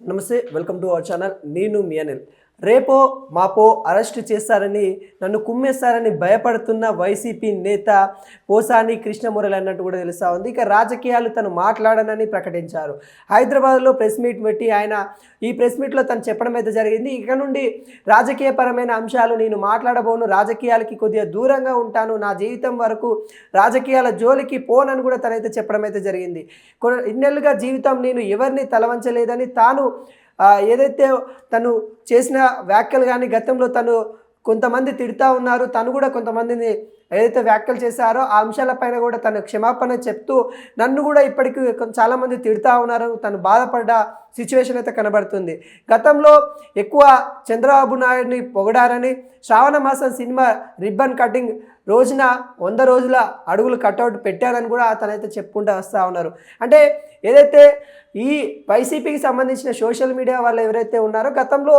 నమస్తే, welcome to our channel. నేను మీ అనిల్. రేపో మాపో అరెస్ట్ చేస్తారని, నన్ను కుమ్మేస్తారని భయపడుతున్న వైసీపీ నేత పోసాని కృష్ణమురళి అన్నట్టు కూడా తెలుస్తూ ఉంది. ఇక రాజకీయాలు తను మాట్లాడనని ప్రకటించారు. హైదరాబాద్లో ప్రెస్ మీట్ పెట్టి ఆయన ఈ ప్రెస్ మీట్లో తను చెప్పడం అయితే జరిగింది. ఇక నుండి రాజకీయపరమైన అంశాలు నేను మాట్లాడబోను, రాజకీయాలకి కొద్దిగా దూరంగా ఉంటాను, నా జీవితం వరకు రాజకీయాల జోలికి పోనని కూడా తనైతే చెప్పడం అయితే జరిగింది. ఇన్నేళ్ళుగా జీవితం నేను ఎవరిని తలవంచలేదని తాను ఏదైతే తను చేసిన వ్యాఖ్యలు కానీ గతంలో తను కొంతమంది తిడుతూ ఉన్నారు, తను కూడా కొంతమందిని ఏదైతే వ్యాఖ్యలు చేశారో ఆ అంశాలపైన కూడా తను క్షమాపణ చెప్తూ నన్ను కూడా ఇప్పటికీ చాలామంది తిడుతూ ఉన్నారు, తను బాధపడ్డ సిచ్యువేషన్ అయితే కనబడుతుంది. గతంలో ఎక్కువ చంద్రబాబు నాయుడిని పొగడారని శ్రావణ మాసం సినిమా రిబ్బన్ కటింగ్ రోజున 100 రోజుల అడుగులు కట్అవుట్ పెట్టారని కూడా తనైతే చెప్పుకుంటూ వస్తూ ఉన్నారు. అంటే ఏదైతే ఈ వైసీపీకి సంబంధించిన సోషల్ మీడియా వాళ్ళు ఎవరైతే ఉన్నారో గతంలో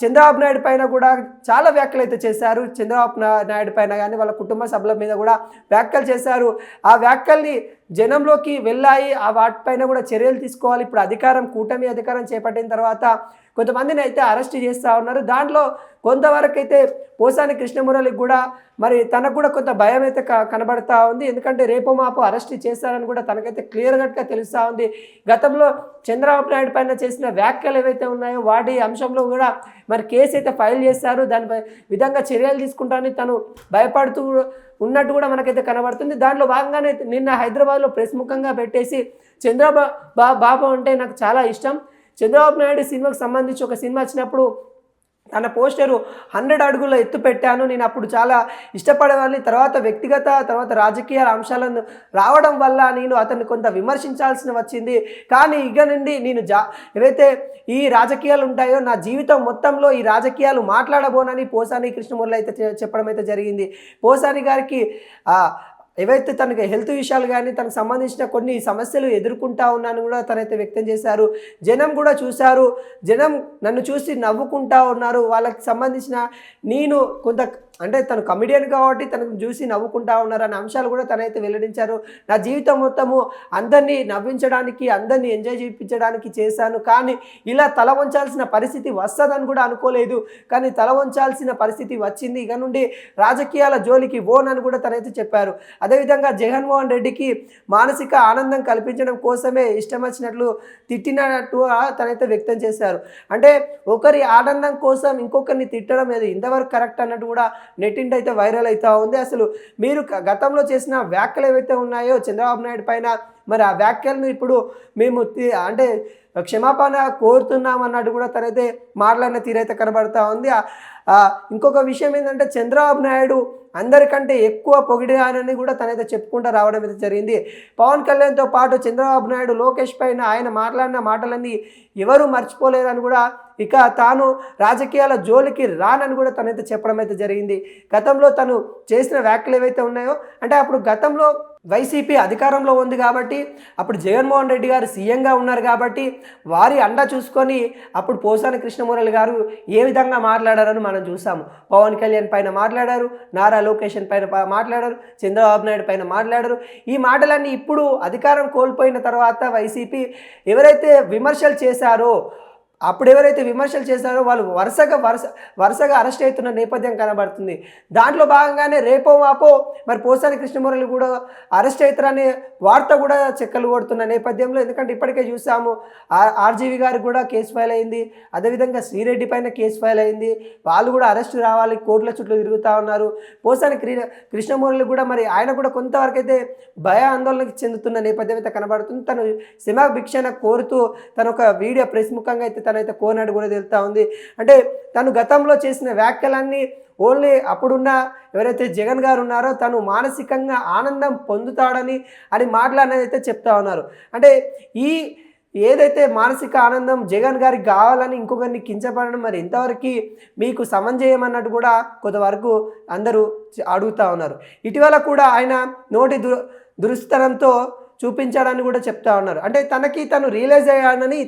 చంద్రబాబు నాయుడు పైన కూడా చాలా వ్యాఖ్యలు అయితే చేశారు. చంద్రబాబు నాయుడు పైన కానీ వాళ్ళ కుటుంబ సభ్యుల మీద కూడా వ్యాఖ్యలు చేశారు. ఆ వ్యాఖ్యల్ని జనంలోకి వెళ్ళాయి, ఆ వాటిపైన కూడా చర్యలు తీసుకోవాలి. ఇప్పుడు కూటమి అధికారం చేపట్టిన తర్వాత కొంతమందిని అయితే అరెస్ట్ చేస్తూ ఉన్నారు. దాంట్లో కొంతవరకు అయితే పోసాని కృష్ణమురళికి కూడా మరి తనకు కూడా కొంత భయం అయితే కనబడతా ఉంది. ఎందుకంటే రేపో మాపో అరెస్ట్ చేస్తారని కూడా తనకైతే క్లియర్ కట్గా తెలుస్తూ ఉంది. గతంలో చంద్రబాబు నాయుడు పైన చేసిన వ్యాఖ్యలు ఏవైతే ఉన్నాయో వాటి అంశంలో కూడా మరి కేసు అయితే ఫైల్ చేస్తారు, దానిపై విధంగా చర్యలు తీసుకుంటారని తను భయపడుతూ ఉన్నట్టు కూడా కనబడుతుంది. దాంట్లో భాగంగానే నిన్న హైదరాబాద్లో ప్రెస్ ముఖంగా పెట్టేసి బాబు అంటే నాకు చాలా ఇష్టం, చంద్రబాబు నాయుడు సినిమాకు సంబంధించి ఒక సినిమా వచ్చినప్పుడు తన పోస్టరు 100 అడుగుల ఎత్తు పెట్టాను, నేను అప్పుడు చాలా ఇష్టపడేవాడిని, తర్వాత రాజకీయ అంశాలను రావడం వల్ల నేను అతన్ని కొంత విమర్శించాల్సి వచ్చింది, కానీ ఇక నుండి నేను ఏవైతే ఈ రాజకీయాలు ఉంటాయో నా జీవితం మొత్తంలో ఈ రాజకీయాలు మాట్లాడబోనని పోసాని కృష్ణమురళి అయితే చెప్పడం అయితే జరిగింది. పోసాని గారికి ఏవైతే తనకి హెల్త్ విషయాలు కానీ తనకు సంబంధించిన కొన్ని సమస్యలు ఎదుర్కొంటా ఉన్నాను కూడా తనైతే వ్యక్తం చేశారు. జనం కూడా చూశారు, జనం నన్ను చూసి నవ్వుకుంటా ఉన్నారు, వాళ్ళకి సంబంధించిన నేను కొంత అంటే తను కమెడియన్ కాబట్టి తనకు చూసి నవ్వుకుంటా ఉన్నారు అనే అంశాలు కూడా తనైతే వెల్లడించారు. నా జీవితం మొత్తము అందరినీ నవ్వించడానికి, అందరినీ ఎంజాయ్ చేయించడానికి చేశాను, కానీ ఇలా తల వంచాల్సిన పరిస్థితి వస్తుందని కూడా అనుకోలేదు, కానీ తల వంచాల్సిన పరిస్థితి వచ్చింది, ఇక నుండి రాజకీయాల జోలికి ఓనని కూడా తనైతే చెప్పారు. అదేవిధంగా జగన్మోహన్ రెడ్డికి మానసిక ఆనందం కల్పించడం కోసమే ఇష్టం వచ్చినట్లు తిట్టినట్టు తనైతే వ్యక్తం చేశారు. అంటే ఒకరి ఆనందం కోసం ఇంకొకరిని తిట్టడం ఏది ఇంతవరకు కరెక్ట్ అన్నట్టు కూడా నెట్టింటి అయితే వైరల్ అవుతూ ఉంది. అసలు మీరు గతంలో చేసిన వ్యాఖ్యలు ఏవైతే ఉన్నాయో చంద్రబాబు నాయుడు పైన, మరి ఆ వ్యాఖ్యలను ఇప్పుడు మేము అంటే క్షమాపణ కోరుతున్నాం అన్నట్టు కూడా తనైతే మాట్లాడిన తీరైతే కనబడతా ఉంది. ఇంకొక విషయం ఏంటంటే చంద్రబాబు నాయుడు అందరికంటే ఎక్కువ పొగిడారని కూడా తనైతే చెప్పుకుంటూ రావడం అయితే జరిగింది. పవన్ కళ్యాణ్తో పాటు చంద్రబాబు నాయుడు లోకేష్ పైన ఆయన మాట్లాడిన మాటలన్నీ ఎవరు మర్చిపోలేదని కూడా, ఇక తాను రాజకీయాల జోలికి రానని కూడా తనైతే చెప్పడం అయితే జరిగింది. గతంలో తను చేసిన వ్యాఖ్యలు ఏవైతే ఉన్నాయో అంటే అప్పుడు గతంలో వైసీపీ అధికారంలో ఉంది కాబట్టి, అప్పుడు జగన్మోహన్ రెడ్డి గారు సీఎంగా ఉన్నారు కాబట్టి వారి అండ చూసుకొని అప్పుడు పోసాని కృష్ణమురళి గారు ఏ విధంగా మాట్లాడారని మనం చూసాము. పవన్ కళ్యాణ్ పైన మాట్లాడారు, నారా లోకేష్ పైన మాట్లాడారు, చంద్రబాబు నాయుడు పైన మాట్లాడారు. ఈ మాటలన్నీ ఇప్పుడు అధికారం కోల్పోయిన తర్వాత వైసీపీ ఎవరైతే విమర్శలు చేశారో, అప్పుడు ఎవరైతే విమర్శలు చేశారో వాళ్ళు వరుసగా అరెస్ట్ అవుతున్న నేపథ్యం కనబడుతుంది. దాంట్లో భాగంగానే రేపో మాపో మరి పోసాని కృష్ణమురళి కూడా అరెస్ట్ అవుతారనే వార్త కూడా చెక్కలు కొడుతున్న నేపథ్యంలో, ఎందుకంటే ఇప్పటికే చూసాము ఆర్జీవి గారికి కూడా కేసు ఫైల్ అయింది, అదేవిధంగా శ్రీరెడ్డి పైన కేసు ఫైల్ అయింది, వాళ్ళు కూడా అరెస్ట్ రావాలి కోర్టుల చుట్టూ తిరుగుతూ ఉన్నారు. పోసాని కృష్ణమురళి కూడా మరి ఆయన కూడా కొంతవరకు అయితే భయ ఆందోళనకు చెందుతున్న నేపథ్యం అయితే కనబడుతుంది. తను క్షమా భిక్షణ కోరుతూ తను ఒక వీడియో ప్రెస్ ముఖంగా అయితే తనైతే కోరినట్టు కూడా తెలుస్తూ ఉంది. అంటే తను గతంలో చేసిన వ్యాఖ్యలన్నీ ఓన్లీ అప్పుడున్న ఎవరైతే జగన్ గారు ఉన్నారో తను మానసికంగా ఆనందం పొందుతాడని మాట్లాడినది అయితే చెప్తా ఉన్నారు. అంటే ఏదైతే మానసిక ఆనందం జగన్ గారికి కావాలని ఇంకొకరిని కించపడడం మరి ఎంతవరకు మీకు సమంజయమన్నట్టు కూడా కొంతవరకు అందరూ అడుగుతూ ఉన్నారు. ఇటీవల కూడా ఆయన నోటి దురుస్తనంతో చూపించాడని కూడా చెప్తా ఉన్నారు. అంటే తను రియలైజ్ అయ్యాడని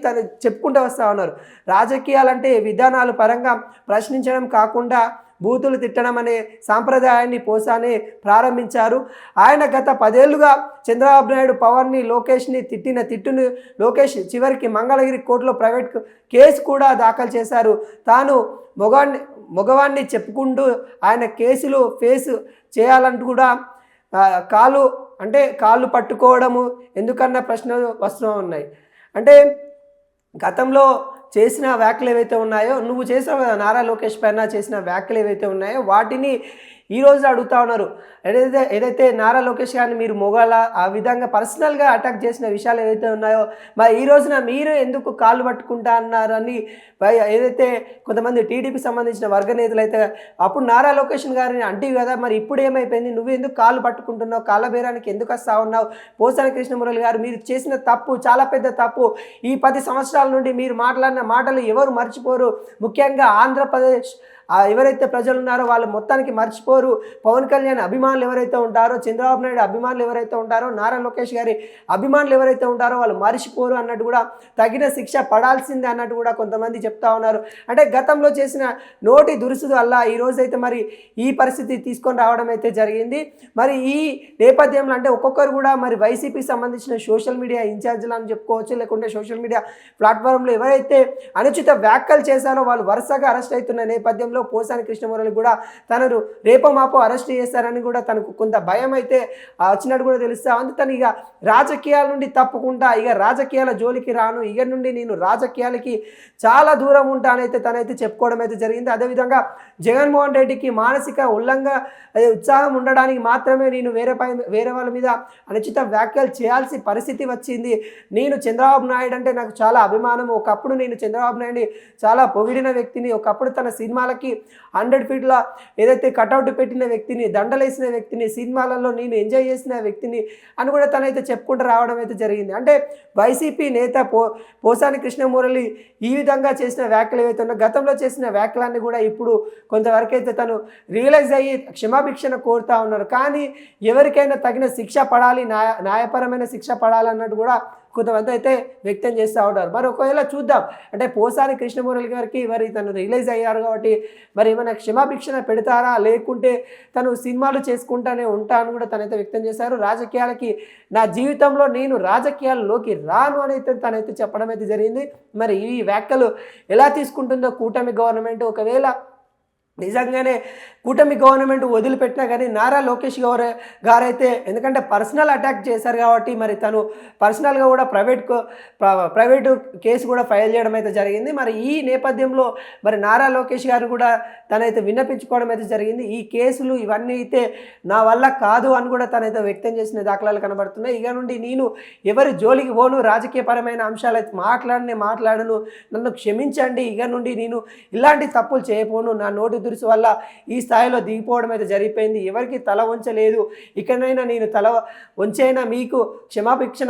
చెప్పుకుంటూ వస్తూ ఉన్నారు. రాజకీయాలంటే విధానాలు పరంగా ప్రశ్నించడం కాకుండా బూతులు తిట్టడం అనే సాంప్రదాయాన్ని పోసాని ప్రారంభించారు. ఆయన గత 10 ఏళ్లుగా చంద్రబాబు నాయుడు పవన్ని లోకేష్ని తిట్టిన తిట్టును లోకేష్ చివరికి మంగళగిరి కోర్టులో ప్రైవేట్ కేసు కూడా దాఖలు చేశారు. తాను మగవాణ్ణి చెప్పుకుంటూ ఆయన కేసులు ఫేస్ చేయాలంటూ కూడా కాళ్ళు పట్టుకోవడము ఎందుకన్న ప్రశ్నలు వస్తూ ఉన్నాయి. అంటే గతంలో చేసిన వ్యాఖ్యలు ఏవైతే ఉన్నాయో, నువ్వు చేసావు కదా నారా లోకేష్ పైన చేసిన వ్యాఖ్యలు ఏవైతే ఉన్నాయో వాటిని ఈరోజు అడుగుతా ఉన్నారు. ఏదైతే నారా లోకేష్ గారిని మీరు మొగాల ఆ విధంగా పర్సనల్గా అటాక్ చేసిన విషయాలు ఏవైతే ఉన్నాయో మరి ఈ రోజున మీరు ఎందుకు కాళ్ళు పట్టుకుంటా అన్నారని ఏదైతే కొంతమంది టీడీపీ సంబంధించిన వర్గ నేతలు అయితే అప్పుడు నారా లోకేష్ గారిని అంటివి కదా, మరి ఇప్పుడు ఏమైపోయింది, నువ్వు ఎందుకు కాళ్ళు పట్టుకుంటున్నావు, కాళ్ళ బేరానికి ఎందుకు వస్తా ఉన్నావు? పోసాని కృష్ణమురళి గారు మీరు చేసిన తప్పు చాలా పెద్ద తప్పు. ఈ 10 సంవత్సరాల నుండి మీరు మాట్లాడిన మాటలు ఎవరు మర్చిపోరు. ముఖ్యంగా ఆంధ్రప్రదేశ్ ఎవరైతే ప్రజలు ఉన్నారో వాళ్ళు మొత్తానికి మర్చిపోరు. పవన్ కళ్యాణ్ అభిమానులు ఎవరైతే ఉంటారో, చంద్రబాబు నాయుడు అభిమానులు ఎవరైతే ఉంటారో, నారా లోకేష్ గారి అభిమానులు ఎవరైతే ఉంటారో వాళ్ళు మర్చిపోరు అన్నట్టు కూడా తగిన శిక్ష పడాల్సిందే అన్నట్టు కూడా కొంతమంది చెప్తా ఉన్నారు. అంటే గతంలో చేసిన నోటి దురుసుడు వల్ల ఈరోజైతే మరి ఈ పరిస్థితి తీసుకొని రావడం అయితే జరిగింది. మరి ఈ నేపథ్యంలో అంటే ఒక్కొక్కరు కూడా మరి వైసీపీకి సంబంధించిన సోషల్ మీడియా ఇన్ఛార్జీలు అని చెప్పుకోవచ్చు, లేకుంటే సోషల్ మీడియా ప్లాట్ఫామ్లో ఎవరైతే అనుచిత వ్యాఖ్యలు చేశారో వాళ్ళు వరుసగా అరెస్ట్ అవుతున్న నేపథ్యంలో పోసాని కృష్ణమురళి కూడా తనను రేపో మాపో అరెస్ట్ చేస్తారని కూడా తనకు కొంత భయం అయితే వచ్చినట్టు కూడా తెలుస్తా ఉంది. తను ఇక రాజకీయాల నుండి తప్పుకుంటా, ఇక రాజకీయాల జోలికి రాను, ఇక నుండి నేను రాజకీయాలకి చాలా దూరం ఉంటానైతే తనైతే చెప్పుకోవడం అయితే జరిగింది. అదేవిధంగా జగన్మోహన్ రెడ్డికి మానసిక ఉత్సాహం ఉండడానికి మాత్రమే నేను వేరే వాళ్ళ మీద అనుచిత వ్యాఖ్యలు చేయాల్సిన పరిస్థితి వచ్చింది. నేను చంద్రబాబు నాయుడు అంటే నాకు చాలా అభిమానం. ఒకప్పుడు నేను చంద్రబాబు నాయుడిని చాలా పొగిడిన వ్యక్తిని. ఒకప్పుడు తన సినిమాలకి 100 ఫీట్ల ఏదైతే కటౌట్ పెట్టిన వ్యక్తిని, దండలేసిన వ్యక్తిని, సినిమాలలో నేను ఎంజాయ్ చేసిన వ్యక్తిని అని కూడా తనైతే చెప్పుకుంటూ రావడం అయితే జరిగింది. అంటే వైసీపీ నేత పోసాని కృష్ణమురళి ఈ విధంగా చేసిన వ్యాఖ్యలు ఏవైతే ఉన్నాయో గతంలో చేసిన వ్యాఖ్యలన్నీ కూడా ఇప్పుడు కొంతవరకు అయితే తను రియలైజ్ అయ్యి క్షమాభిక్షణ కోరుతా ఉన్నారు. కానీ ఎవరికైనా తగిన శిక్ష పడాలి, న్యాయపరమైన శిక్ష పడాలన్నట్టు కూడా కొంతమంది అయితే వ్యక్తం చేస్తూ ఉంటారు. మరి ఒకవేళ చూద్దాం, అంటే పోసాని కృష్ణమురళి గారికి మరి తను రిలీజ్ అయ్యారు కాబట్టి మరి ఏమైనా క్షమాభిక్షణ పెడతారా, లేకుంటే తను సినిమాలు చేసుకుంటానే ఉంటాను కూడా తనైతే వ్యక్తం చేశారు. రాజకీయాలకి నా జీవితంలో నేను రాజకీయాల్లోకి రాను అని అయితే తనైతే చెప్పడం అయితే జరిగింది. మరి ఈ వ్యాఖ్యలు ఎలా తీసుకుంటుందో కూటమి గవర్నమెంట్, ఒకవేళ నిజంగానే కూటమి గవర్నమెంట్ వదిలిపెట్టినా కానీ నారా లోకేష్ గారైతే ఎందుకంటే పర్సనల్ అటాక్ చేశారు కాబట్టి మరి తను పర్సనల్గా కూడా ప్రైవేటు కేసు కూడా ఫైల్ చేయడం అయితే జరిగింది. మరి ఈ నేపథ్యంలో మరి నారా లోకేష్ గారు కూడా తనైతే విన్నపించుకోవడం అయితే జరిగింది. ఈ కేసులు ఇవన్నీ అయితే నా వల్ల కాదు అని కూడా తనైతే వ్యక్తం చేసిన దాఖలాలు కనబడుతున్నాయి. ఇక నుండి నేను ఎవరి జోలికి పోను, రాజకీయపరమైన అంశాలు అయితే మాట్లాడను, నన్ను క్షమించండి, ఇక నుండి నేను ఇలాంటి తప్పులు చేయపోను, నా నోటి దురుసు వల్ల ఈ స్థాయిలో దిగిపోవడం అయితే జరిగిపోయింది, ఎవరికి తల వంచలేదు, ఇకనైనా నేను తల వంచైనా మీకు క్షమాభిక్షణ